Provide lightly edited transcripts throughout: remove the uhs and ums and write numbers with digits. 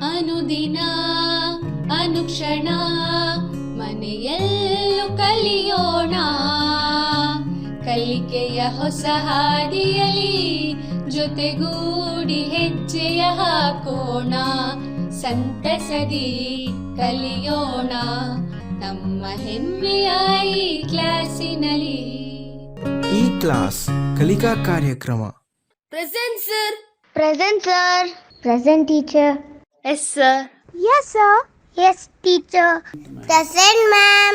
ಅನುದಿನ ಅನುಕ್ಷಣ ಮನೆಯಲ್ಲೂ ಕಲಿಯೋಣ, ಕಲಿಕೆಯ ಹೊಸ ಹಾದಿಯಲಿ ಜೊತೆಗೂಡಿ ಹೆಜ್ಜೆಯ ಹಾಕೋಣ, ಸಂತಸದಿ ಕಲಿಯೋಣ ನಮ್ಮ ಹೆಮ್ಮೆಯ ಈ ಕ್ಲಾಸಿನಲ್ಲಿ. ಈ ಕ್ಲಾಸ್ ಕಲಿಕಾ ಕಾರ್ಯಕ್ರಮ. Present sir. Present sir. Present teacher. Yes sir. Yes sir. Yes teacher. Present ma'am.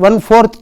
1/4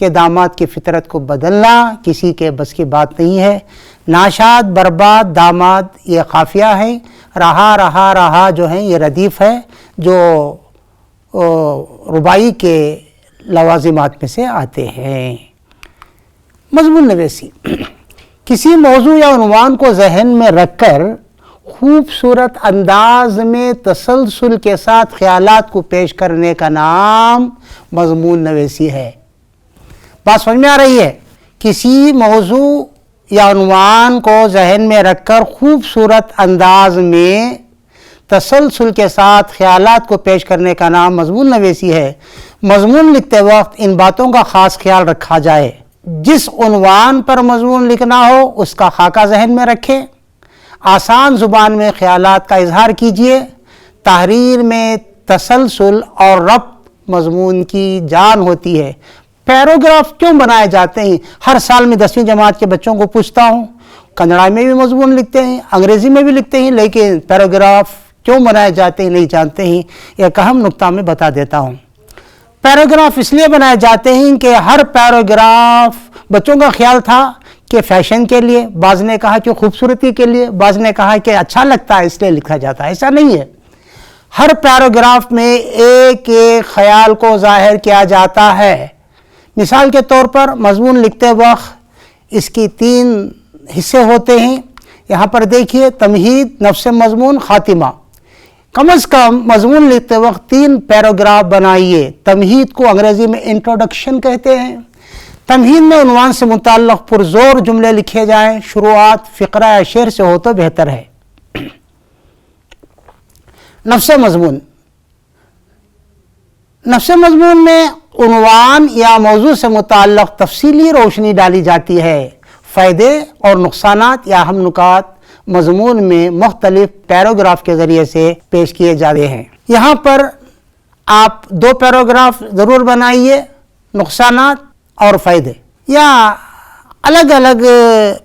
کہ داماد کی فطرت کو بدلنا کسی کے بس کی بات نہیں ہے۔ ناشاد برباد داماد یہ قافیہ ہے، رہا رہا رہا جو ہے یہ ردیف ہے، جو ربائی کے لوازمات میں سے آتے ہیں۔ مضمون نویسی، کسی موضوع یا عنوان کو ذہن میں رکھ کر خوبصورت انداز میں تسلسل کے ساتھ خیالات کو پیش کرنے کا نام مضمون نویسی ہے۔ بات سمجھ میں آ رہی ہے؟ کسی موضوع یا عنوان کو ذہن میں رکھ کر خوبصورت انداز میں تسلسل کے ساتھ خیالات کو پیش کرنے کا نام مضمون نویسی ہے۔ مضمون لکھتے وقت ان باتوں کا خاص خیال رکھا جائے: جس عنوان پر مضمون لکھنا ہو اس کا خاکہ ذہن میں رکھیں، آسان زبان میں خیالات کا اظہار کیجیے، تحریر میں تسلسل اور ربط مضمون کی جان ہوتی ہے۔ پیراگراف کیوں بنائے جاتے ہیں؟ ہر سال میں 10ویں جماعت کے بچوں کو پوچھتا ہوں، کنڑا میں بھی مضمون لکھتے ہیں، انگریزی میں بھی لکھتے ہیں، لیکن پیراگراف کیوں بنائے جاتے ہیں نہیں جانتے ہیں۔ ایک اہم نقطہ میں بتا دیتا ہوں۔ پیراگراف اس لیے بنائے جاتے ہیں کہ ہر پیراگراف بچوں کا خیال تھا کہ فیشن کے لیے، بعض نے کہا کہ خوبصورتی کے لیے، بعض نے کہا کہ اچھا لگتا ہے اس لیے لکھا جاتا ہے۔ ایسا نہیں ہے۔ ہر پیراگراف میں ایک ایک خیال کو ظاہر کیا جاتا ہے۔ مثال کے طور پر مضمون لکھتے وقت اس کی 3 حصے ہوتے ہیں۔ یہاں پر دیکھیے: تمہید، نفس مضمون، خاتمہ۔ کم از کم مضمون لکھتے وقت 3 پیراگراف بنائیے۔ تمہید کو انگریزی میں انٹروڈکشن کہتے ہیں۔ تمہید میں عنوان سے متعلق پرزور جملے لکھے جائیں، شروعات فقرہ یا شعر سے ہو تو بہتر ہے۔ نفس مضمون، نفس مضمون میں عنوان یا موضوع سے متعلق تفصیلی روشنی ڈالی جاتی ہے۔ فائدے اور نقصانات یا اہم نکات مضمون میں مختلف پیراگراف کے ذریعے سے پیش کیے جاتے ہیں۔ یہاں پر آپ 2 پیراگراف ضرور بنائیے، نقصانات اور فائدے، یا الگ الگ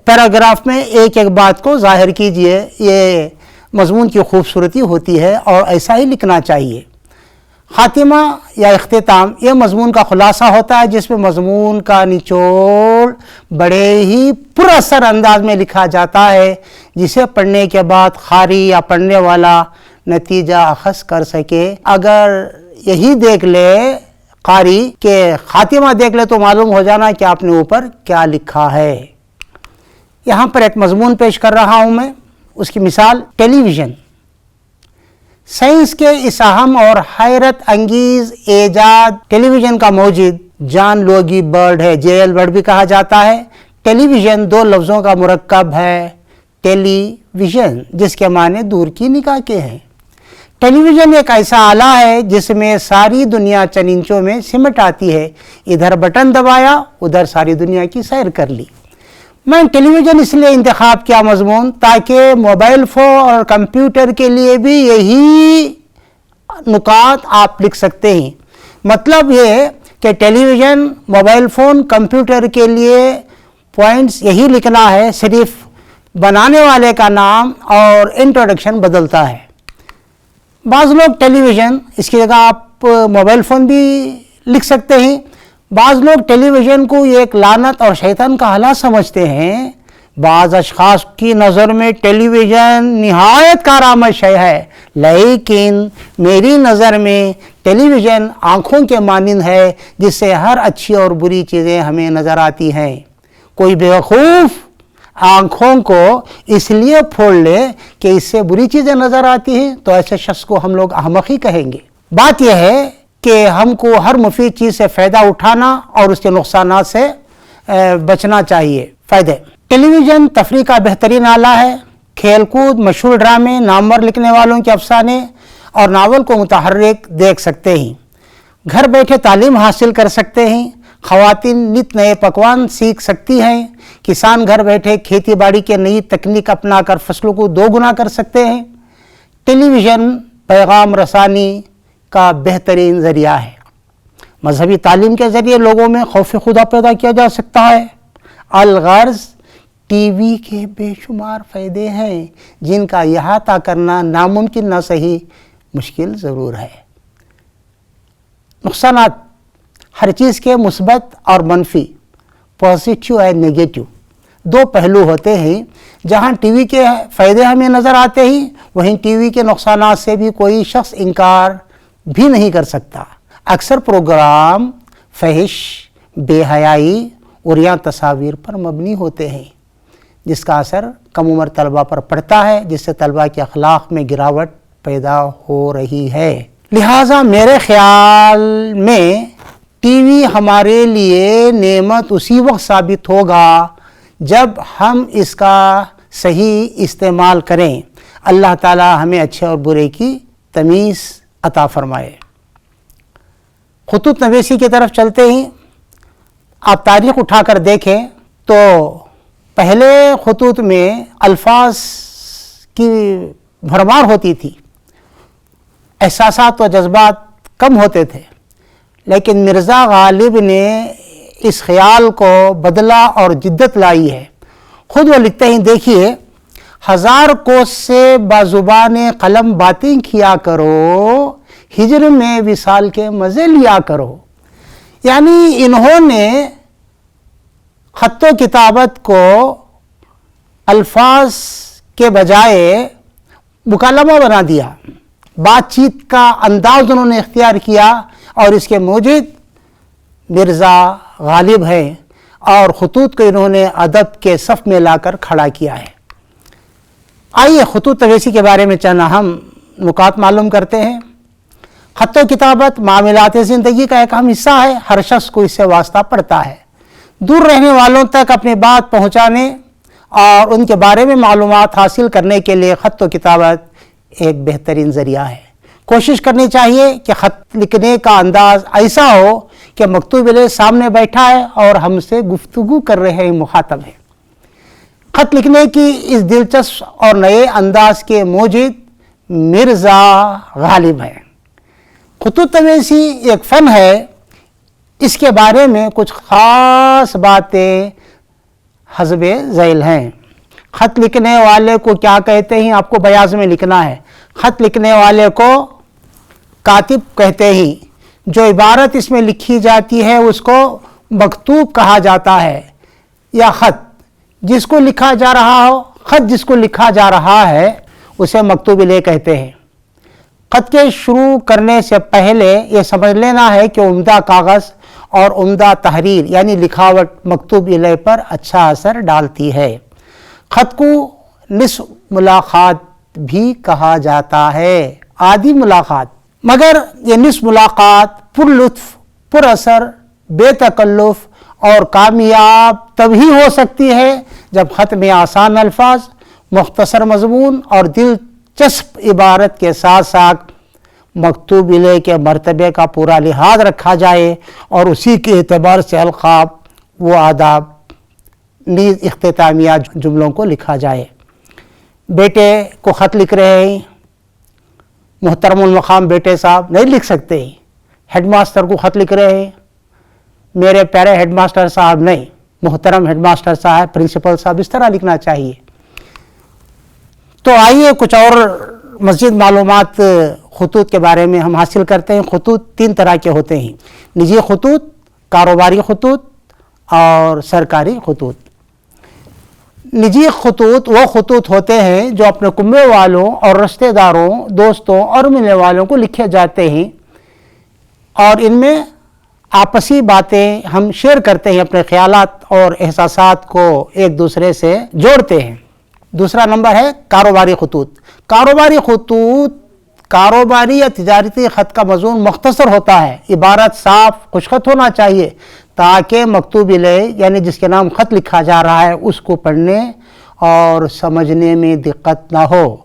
پیراگراف میں ایک ایک بات کو ظاہر کیجئے۔ یہ مضمون کی خوبصورتی ہوتی ہے اور ایسا ہی لکھنا چاہیے۔ خاتمہ یا اختتام یہ مضمون کا خلاصہ ہوتا ہے، جس میں مضمون کا نچوڑ بڑے ہی پر اثر انداز میں لکھا جاتا ہے، جسے پڑھنے کے بعد قاری یا پڑھنے والا نتیجہ اخذ کر سکے۔ اگر یہی دیکھ لے قاری کہ خاتمہ دیکھ لے تو معلوم ہو جانا کہ آپ نے اوپر کیا لکھا ہے۔ یہاں پر ایک مضمون پیش کر رہا ہوں میں، اس کی مثال ٹیلی ویژن۔ سائنس کے اس اہم اور حیرت انگیز ایجاد ٹیلی ویژن کا موجد جان لوگی برڈ ہے، JL برڈ بھی کہا جاتا ہے۔ ٹیلی ویژن 2 لفظوں کا مرکب ہے، ٹیلی ویژن، جس کے معنی دور کی نگاہ کے ہیں۔ ٹیلی ویژن ایک ایسا آلہ ہے جس میں ساری دنیا چند انچوں میں سمٹ آتی ہے۔ ادھر بٹن دبایا، ادھر ساری دنیا کی سیر کر لی۔ میں ٹیلی ویژن اس لیے انتخاب کیا مضمون تاکہ موبائل فون اور کمپیوٹر کے لیے بھی یہی نکات آپ لکھ سکتے ہیں۔ مطلب یہ کہ ٹیلی ویژن، موبائل فون، کمپیوٹر کے لیے پوائنٹس یہی لکھنا ہے، صرف بنانے والے کا نام اور انٹروڈکشن بدلتا ہے۔ بعض لوگ ٹیلی ویژن، اس کی جگہ آپ موبائل فون بھی لکھ سکتے ہیں۔ بعض لوگ ٹیلی ویژن کو ایک لعنت اور شیطان کا آلہ سمجھتے ہیں۔ بعض اشخاص کی نظر میں ٹیلی ویژن نہایت کارآمد شے ہے، لیکن میری نظر میں ٹیلی ویژن آنکھوں کے مانند ہے، جس سے ہر اچھی اور بری چیزیں ہمیں نظر آتی ہیں۔ کوئی بیوقوف آنکھوں کو اس لیے پھوڑ لے کہ اس سے بری چیزیں نظر آتی ہیں تو ایسے شخص کو ہم لوگ احمق ہی کہیں گے۔ بات یہ ہے کہ ہم کو ہر مفید چیز سے فائدہ اٹھانا اور اس کے نقصانات سے بچنا چاہیے۔ فائدے: ٹیلی ویژن تفریح کا بہترین آلہ ہے۔ کھیل کود، مشہور ڈرامے، نامور لکھنے والوں کے افسانے اور ناول کو متحرک دیکھ سکتے ہیں۔ گھر بیٹھے تعلیم حاصل کر سکتے ہیں۔ خواتین نت نئے پکوان سیکھ سکتی ہیں۔ کسان گھر بیٹھے کھیتی باڑی کے نئی تکنیک اپنا کر فصلوں کو 2 گنا کر سکتے ہیں۔ ٹیلی ویژن پیغام رسانی کا بہترین ذریعہ ہے۔ مذہبی تعلیم کے ذریعے لوگوں میں خوف خدا پیدا کیا جا سکتا ہے۔ الغرض ٹی وی کے بے شمار فائدے ہیں جن کا احاطہ کرنا ناممکن نہ صحیح مشکل ضرور ہے۔ نقصانات: ہر چیز کے مثبت اور منفی، پازیٹیو اور نیگیٹو دو پہلو ہوتے ہیں. جہاں ٹی وی کے فائدے ہمیں نظر آتے ہیں، وہیں ٹی وی کے نقصانات سے بھی کوئی شخص انکار بھی نہیں کر سکتا. اکثر پروگرام فحش، بے حیائی اور یا تصاویر پر مبنی ہوتے ہیں، جس کا اثر کم عمر طلبہ پر پڑتا ہے، جس سے طلبہ کے اخلاق میں گراوٹ پیدا ہو رہی ہے. لہٰذا میرے خیال میں ٹی وی ہمارے لیے نعمت اسی وقت ثابت ہوگا جب ہم اس کا صحیح استعمال کریں. اللہ تعالی ہمیں اچھے اور برے کی تمیز عطا فرمائے. خطوط نویسی کی طرف چلتے ہیں. آپ تاریخ اٹھا کر دیکھیں تو پہلے خطوط میں الفاظ کی بھرمار ہوتی تھی، احساسات و جذبات کم ہوتے تھے، لیکن مرزا غالب نے اس خیال کو بدلا اور جدت لائی ہے. خود وہ لکھتے ہیں، دیکھیے، 1000 کوس سے بازبان قلم باتیں کیا کرو، ہجر میں وصال کے مزے لیا کرو. یعنی انہوں نے خط و کتابت کو الفاظ کے بجائے مکالمہ بنا دیا. بات چیت کا انداز انہوں نے اختیار کیا اور اس کے موجد مرزا غالب ہیں، اور خطوط کو انہوں نے ادب کے صف میں لا کر کھڑا کیا ہے. آئیے خطوط نویسی کے بارے میں چند اہم نکات معلوم کرتے ہیں. خط و کتابت معاملات زندگی کا ایک اہم حصہ ہے. ہر شخص کو اس سے واسطہ پڑتا ہے. دور رہنے والوں تک اپنی بات پہنچانے اور ان کے بارے میں معلومات حاصل کرنے کے لیے خط و کتابت ایک بہترین ذریعہ ہے. کوشش کرنی چاہیے کہ خط لکھنے کا انداز ایسا ہو کہ مکتوب علیہ سامنے بیٹھا ہے اور ہم سے گفتگو کر رہے مخاطب ہیں. خط لکھنے کی اس دلچسپ اور نئے انداز کے موجد مرزا غالب ہیں. خطوط نویسی ایک فن ہے. اس کے بارے میں کچھ خاص باتیں حسب ذیل ہیں. خط لکھنے والے کو کیا کہتے ہیں؟ آپ کو بیاض میں لکھنا ہے. خط لکھنے والے کو کاتب کہتے ہیں. جو عبارت اس میں لکھی جاتی ہے اس کو مکتوب کہا جاتا ہے، یا خط. جس کو لکھا جا رہا ہو، خط جس کو لکھا جا رہا ہے اسے مکتوب علیہ کہتے ہیں. خط کے شروع کرنے سے پہلے یہ سمجھ لینا ہے کہ عمدہ کاغذ اور عمدہ تحریر یعنی لکھاوٹ مکتوب علیہ پر اچھا اثر ڈالتی ہے. خط کو نصف ملاقات بھی کہا جاتا ہے، آدھی ملاقات. مگر یہ نصف ملاقات پر لطف، پر اثر، بے تکلف اور کامیاب تبھی ہو سکتی ہے جب خط میں آسان الفاظ، مختصر مضمون اور دلچسپ عبارت کے ساتھ ساتھ مکتوب علیہ کے مرتبے کا پورا لحاظ رکھا جائے اور اسی کے اعتبار سے القاب و آداب نیز اختتامیہ جملوں کو لکھا جائے. بیٹے کو خط لکھ رہے ہیں، محترم المقام بیٹے صاحب نہیں لکھ سکتے. ہیڈ ماسٹر کو خط لکھ رہے ہیں، میرے پیارے ہیڈ ماسٹر صاحب نہیں، محترم ہیڈ ماسٹر صاحب، پرنسپل صاحب، اس طرح لکھنا چاہیے. تو آئیے کچھ اور مزید معلومات خطوط کے بارے میں ہم حاصل کرتے ہیں. خطوط 3 طرح کے ہوتے ہیں: نجی خطوط، کاروباری خطوط اور سرکاری خطوط. نجی خطوط وہ خطوط ہوتے ہیں جو اپنے کنبے والوں اور رشتہ داروں، دوستوں اور ملنے والوں کو لکھے جاتے ہیں، اور ان میں آپسی باتیں ہم شیئر کرتے ہیں، اپنے خیالات اور احساسات کو ایک دوسرے سے جوڑتے ہیں. دوسرا نمبر ہے کاروباری خطوط. کاروباری خطوط کاروباری یا تجارتی خط کا مضمون مختصر ہوتا ہے. عبارت صاف خوشخط ہونا چاہیے تاکہ مکتوب علیہ یعنی جس کے نام خط لکھا جا رہا ہے اس کو پڑھنے اور سمجھنے میں دقت نہ ہو.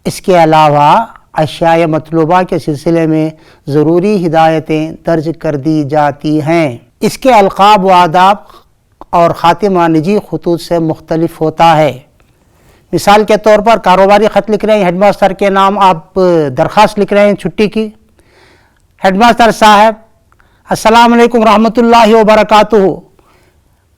اس کے علاوہ اشیاء مطلوبہ کے سلسلے میں ضروری ہدایتیں درج کر دی جاتی ہیں. اس کے القاب و آداب اور خاتمہ نجی خطوط سے مختلف ہوتا ہے. مثال کے طور پر کاروباری خط لکھ رہے ہیں، ہیڈ ماسٹر کے نام آپ درخواست لکھ رہے ہیں چھٹی کی. ہیڈ ماسٹر صاحب السلام علیکم رحمۃ اللہ وبرکاتہ،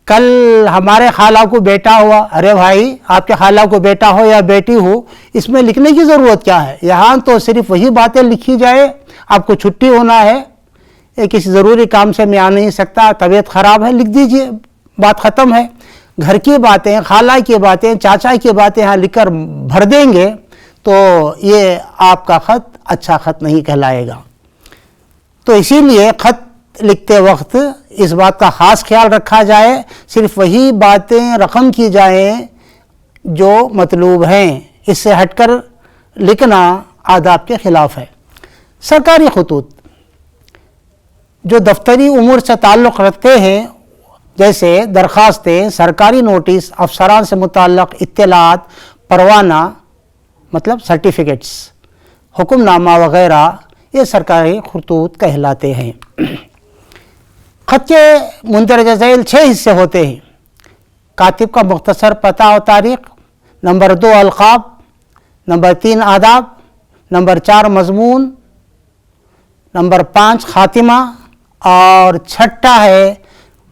کل ہمارے خالہ کو بیٹا ہوا. ارے بھائی، آپ کے خالہ کو بیٹا ہو یا بیٹی ہو اس میں لکھنے کی ضرورت کیا ہے؟ یہاں تو صرف وہی باتیں لکھی جائے، آپ کو چھٹی ہونا ہے. کسی ضروری کام سے میں آ نہیں سکتا، طبیعت خراب ہے، لکھ دیجئے، بات ختم ہے۔ گھر کی باتیں، خالہ کی باتیں، چاچا کی باتیں یہاں لکھ کر بھر دیں گے تو یہ آپ کا خط اچھا خط نہیں کہلائے گا۔ تو اسی لیے خط لکھتے وقت اس بات کا خاص خیال رکھا جائے، صرف وہی باتیں رقم کی جائیں جو مطلوب ہیں، اس سے ہٹ کر لکھنا آداب کے خلاف ہے۔ سرکاری خطوط جو دفتری امور سے تعلق رکھتے ہیں، جیسے درخواستیں، سرکاری نوٹس، افسران سے متعلق اطلاعات، پروانہ مطلب سرٹیفکیٹس، حکم نامہ وغیرہ، یہ سرکاری خطوط کہلاتے ہیں۔ خط کے مندرجہ ذیل 6 حصے ہوتے ہیں: کاتب کا مختصر پتہ اور تاریخ، نمبر 2 القاب، نمبر 3 آداب، نمبر 4 مضمون، نمبر 5 خاتمہ، اور چھٹا ہے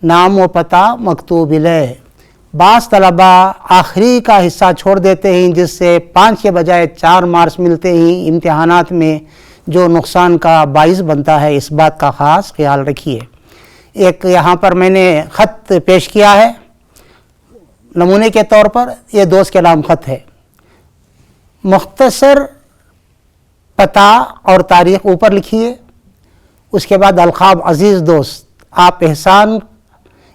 نام و پتہ مکتوب الیہ۔ بعض طلبہ آخری کا حصہ چھوڑ دیتے ہیں، جس سے 5 کے بجائے 4 مارکس ملتے ہیں امتحانات میں، جو نقصان کا باعث بنتا ہے۔ اس بات کا خاص خیال رکھیے۔ ایک یہاں پر میں نے خط پیش کیا ہے نمونے کے طور پر، یہ دوست کے نام خط ہے۔ مختصر پتہ اور تاریخ اوپر لکھیے، اس کے بعد القاب: عزیز دوست، آپ احسان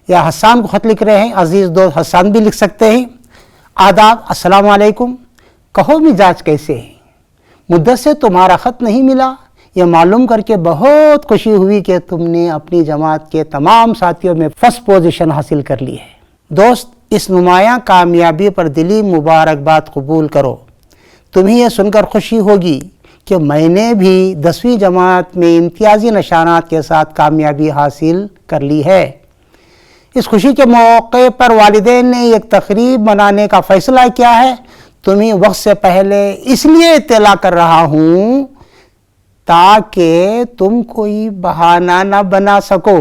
یا حسان کو خط لکھ رہے ہیں، عزیز دوست حسان بھی لکھ سکتے ہیں۔ آداب: السلام علیکم، کہو مزاج کیسے ہے؟ مدت سے تمہارا خط نہیں ملا، یہ معلوم کر کے بہت خوشی ہوئی کہ تم نے اپنی جماعت کے تمام ساتھیوں میں فرسٹ پوزیشن حاصل کر لی ہے۔ دوست، اس نمایاں کامیابی پر دلی مبارکباد قبول کرو۔ تمہیں یہ سن کر خوشی ہوگی کہ میں نے بھی 10ویں جماعت میں امتیازی نشانات کے ساتھ کامیابی حاصل کر لی ہے۔ اس خوشی کے موقع پر والدین نے ایک تقریب منانے کا فیصلہ کیا ہے۔ تمہیں وقت سے پہلے اس لیے اطلاع کر رہا ہوں تاکہ تم کوئی بہانہ نہ بنا سکو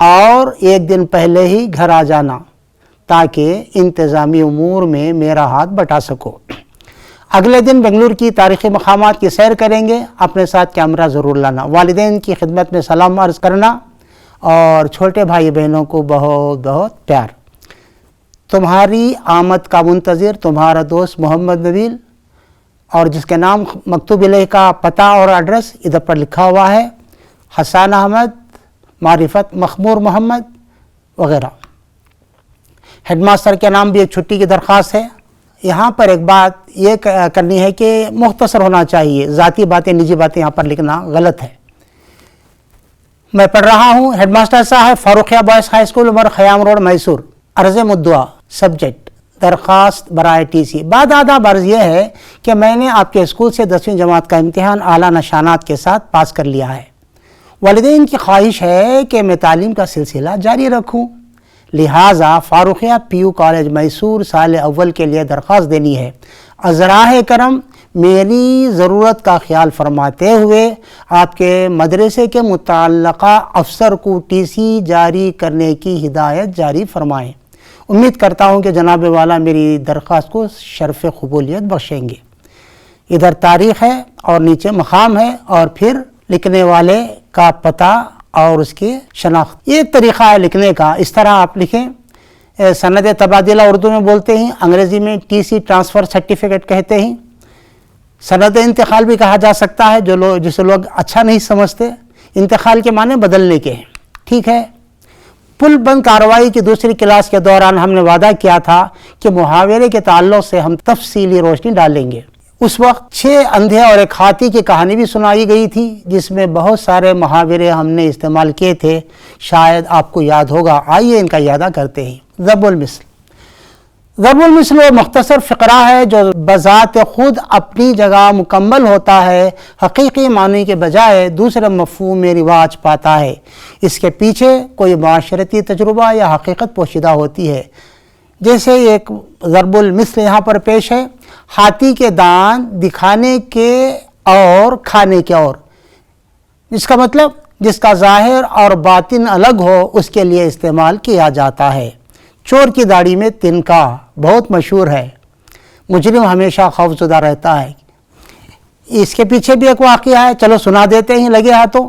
اور ایک دن پہلے ہی گھر آ جانا تاکہ انتظامی امور میں میرا ہاتھ بٹا سکو۔ اگلے دن بنگلور کی تاریخی مقامات کی سیر کریں گے، اپنے ساتھ کیمرہ ضرور لانا۔ والدین کی خدمت میں سلام عرض کرنا اور چھوٹے بھائی بہنوں کو بہت بہت پیار۔ تمہاری آمد کا منتظر تمہارا دوست محمد نبیل، اور جس کے نام مکتوب الیہ کا پتہ اور ایڈریس ادھر پر لکھا ہوا ہے، حسان احمد، معرفت مخمور محمد وغیرہ۔ ہیڈ ماسٹر کے نام بھی ایک چھٹی کی درخواست ہے۔ یہاں پر ایک بات یہ کرنی ہے کہ مختصر ہونا چاہیے، ذاتی باتیں، نجی باتیں یہاں پر لکھنا غلط ہے۔ میں پڑھ رہا ہوں: ہیڈ ماسٹر صاحب، فاروقیہ بوائز ہائی اسکول، عمر خیام روڈ، میسور۔ عرض مدعا: سبجیکٹ درخواست برائے ٹی سی۔ بعد آداب عرض یہ ہے کہ میں نے آپ کے اسکول سے 10ویں جماعت کا امتحان اعلیٰ نشانات کے ساتھ پاس کر لیا ہے۔ والدین کی خواہش ہے کہ میں تعلیم کا سلسلہ جاری رکھوں، لہٰذا Farooqia P U college Mysore سال اول کے لیے درخواست دینی ہے۔ ازراہ کرم میری ضرورت کا خیال فرماتے ہوئے آپ کے مدرسے کے متعلقہ افسر کو ٹی سی جاری کرنے کی ہدایت جاری فرمائیں۔ امید کرتا ہوں کہ جناب والا میری درخواست کو شرف قبولیت بخشیں گے۔ ادھر تاریخ ہے اور نیچے مقام ہے اور پھر لکھنے والے کا پتہ اور اس کی شناخت۔ یہ ایک طریقہ ہے لکھنے کا، اس طرح آپ لکھیں۔ سند تبادلہ اردو میں بولتے ہیں، انگریزی میں ٹی سی ٹرانسفر سرٹیفکیٹ کہتے ہیں۔ سند انتقال بھی کہا جا سکتا ہے، جسے لوگ اچھا نہیں سمجھتے۔ انتقال کے معنی بدلنے کے ہیں، ٹھیک ہے۔ پل بند کارروائی کی دوسری کلاس کے دوران ہم نے وعدہ کیا تھا کہ محاورے کے تعلق سے ہم تفصیلی روشنی ڈالیں گے۔ اس وقت 6 اندھے اور ایک ہاتھی کی کہانی بھی سنائی گئی تھی، جس میں بہت سارے محاورے ہم نے استعمال کیے تھے، شاید آپ کو یاد ہوگا۔ آئیے ان کا اعادہ کرتے ہیں۔ ضرب المثل۔ ضرب المثل وہ مختصر فقرہ ہے جو بذات خود اپنی جگہ مکمل ہوتا ہے، حقیقی معنی کے بجائے دوسرے مفہوم میں رواج پاتا ہے۔ اس کے پیچھے کوئی معاشرتی تجربہ یا حقیقت پوشیدہ ہوتی ہے۔ جیسے ایک ضرب المثل یہاں پر پیش ہے: ہاتھی کے دان دکھانے کے اور کھانے کے اور، جس کا مطلب جس کا ظاہر اور باطن الگ ہو اس کے لیے استعمال کیا جاتا ہے۔ چور کی داڑھی میں تنکا بہت مشہور ہے، مجرم ہمیشہ خوفزدہ رہتا ہے۔ اس کے پیچھے بھی ایک واقعہ ہے، چلو سنا دیتے ہیں لگے ہاتھوں۔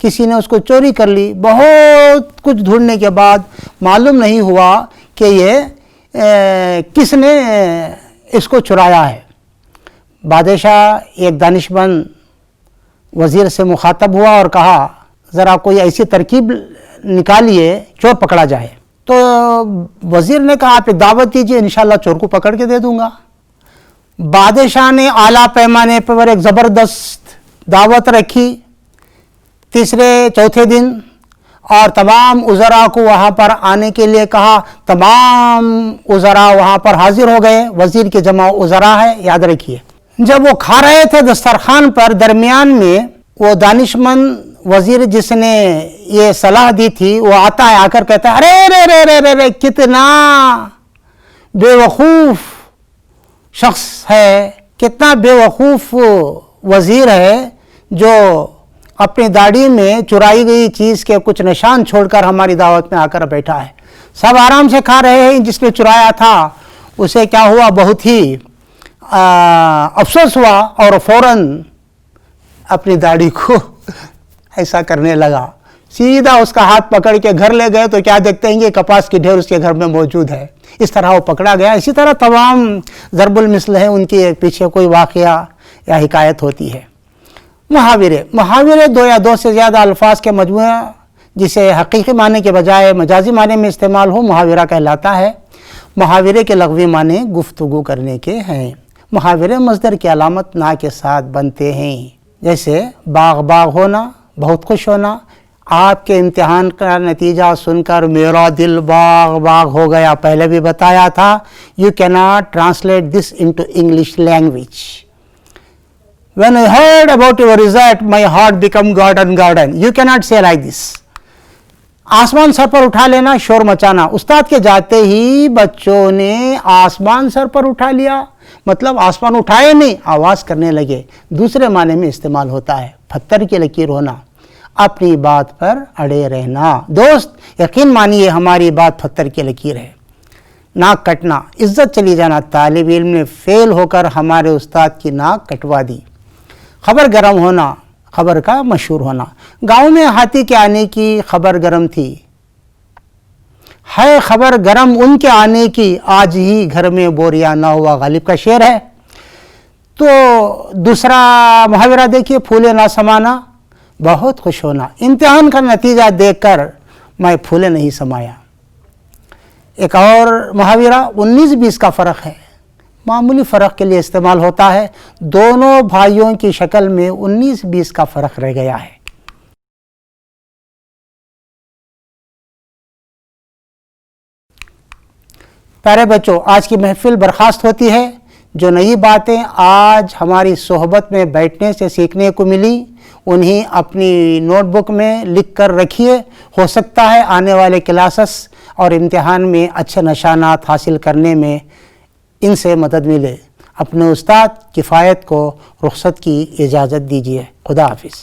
کسی نے اس کو چوری کر لی. بہت کچھ ڈھونڈنے کے بعد معلوم نہیں ہوا کہ یہ کس نے اس کو چرایا ہے. بادشاہ ایک دانشمند وزیر سے مخاطب ہوا اور کہا ذرا کوئی ایسی ترکیب نکالیے چور پکڑا جائے. تو وزیر نے کہا آپ ایک دعوت دیجئے, انشاءاللہ چور کو پکڑ کے دے دوں گا. بادشاہ نے اعلیٰ پیمانے پر ایک زبردست دعوت رکھی تیسرے چوتھے دن, اور تمام وزراء کو وہاں پر آنے کے لیے کہا. تمام وزراء وہاں پر حاضر ہو گئے. وزیر کے جمع وزراء ہے, یاد رکھیے. جب وہ کھا رہے تھے دسترخوان پر, درمیان میں وہ دانشمند وزیر جس نے یہ صلاح دی تھی وہ آتا ہے, آ کر کہتا ہے ارے رے رے رے رے رے کتنا بے وقوف شخص ہے, کتنا بے وقوف وزیر ہے جو اپنی داڑھی میں چرائی گئی چیز کے کچھ نشان چھوڑ کر ہماری دعوت میں آ کر بیٹھا ہے. سب آرام سے کھا رہے ہیں, جس نے چرایا تھا اسے کیا ہوا, بہت ہی افسوس ہوا اور فوراً اپنی داڑھی کو ایسا کرنے لگا. سیدھا اس کا ہاتھ پکڑ کے گھر لے گئے تو کیا دیکھتے ہیں کہ کپاس کی ڈھیر اس کے گھر میں موجود ہے. اس طرح وہ پکڑا گیا. اسی طرح تمام ضرب المثل ہیں, ان کے پیچھے کوئی واقعہ یا حکایت ہوتی ہے. محاورے دو یا دو سے زیادہ الفاظ کے مجموعہ جسے حقیقی معنی کے بجائے مجازی معنی میں استعمال ہو محاورہ کہلاتا ہے. محاورے کے لغوی معنی گفتگو کرنے کے ہیں. محاورے مصدر کی علامت نا کے ساتھ بنتے ہیں, جیسے باغ باغ ہونا, بہت خوش ہونا. آپ کے امتحان کا نتیجہ سن کر میرا دل باغ باغ ہو گیا, پہلے بھی بتایا تھا. You cannot translate this into English language. When I heard about your result, my heart became garden. You cannot say like this. آسمان سر پر اٹھا لینا, شور مچانا. استاد کے جاتے ہی بچوں نے آسمان سر پر اٹھا لیا, مطلب آسمان اٹھائے نہیں, آواز کرنے لگے. دوسرے معنی میں استعمال ہوتا ہے پتھر کی لکیر ہونا, اپنی بات پر اڑے رہنا. دوست یقین مانیے ہماری بات پتھر کی لکیر ہے. ناک کٹنا, عزت چلی جانا. طالب علم نے فیل ہو کر ہمارے استاد کی ناک کٹوا دی. خبر گرم ہونا, خبر کا مشہور ہونا. گاؤں میں ہاتھی کے آنے کی خبر گرم تھی, ہے خبر گرم ان کے آنے کی, آج ہی گھر میں بوریا نہ ہوا. غالب کا شعر ہے. تو دوسرا محاورہ دیکھیے, پھولے نہ سمانا, بہت خوش ہونا. امتحان کا نتیجہ دیکھ کر میں پھولے نہیں سمایا. ایک اور محاورہ 19-20 کا فرق ہے, معمولی فرق کے لیے استعمال ہوتا ہے. دونوں بھائیوں کی شکل میں 19-20 کا فرق رہ گیا ہے. پیارے بچوں, آج کی محفل برخاست ہوتی ہے. جو نئی باتیں آج ہماری صحبت میں بیٹھنے سے سیکھنے کو ملی انہیں اپنی نوٹ بک میں لکھ کر رکھیے. ہو سکتا ہے آنے والے کلاسز اور امتحان میں اچھے نشانات حاصل کرنے میں ان سے مدد ملے. اپنے استاد کفایت کو رخصت کی اجازت دیجیے. خدا حافظ.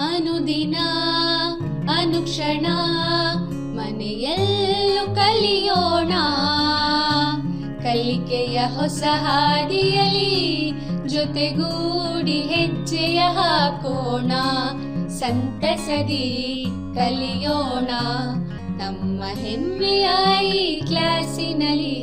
ಅನುದಿನ ಅನುಕ್ಷಣ ಮನೆಯಲ್ಲೂ ಕಲಿಯೋಣ, ಕಲಿಕೆಯ ಹೊಸ ಹಾದಿಯಲಿ ಜೊತೆಗೂಡಿ ಹೆಜ್ಜೆಯ ಹಾಕೋಣ. ಸಂತಸದಿ ಕಲಿಯೋಣ ನಮ್ಮ ಹೆಮ್ಮೆಯ ಈ ಕ್ಲಾಸಿನಲ್ಲಿ.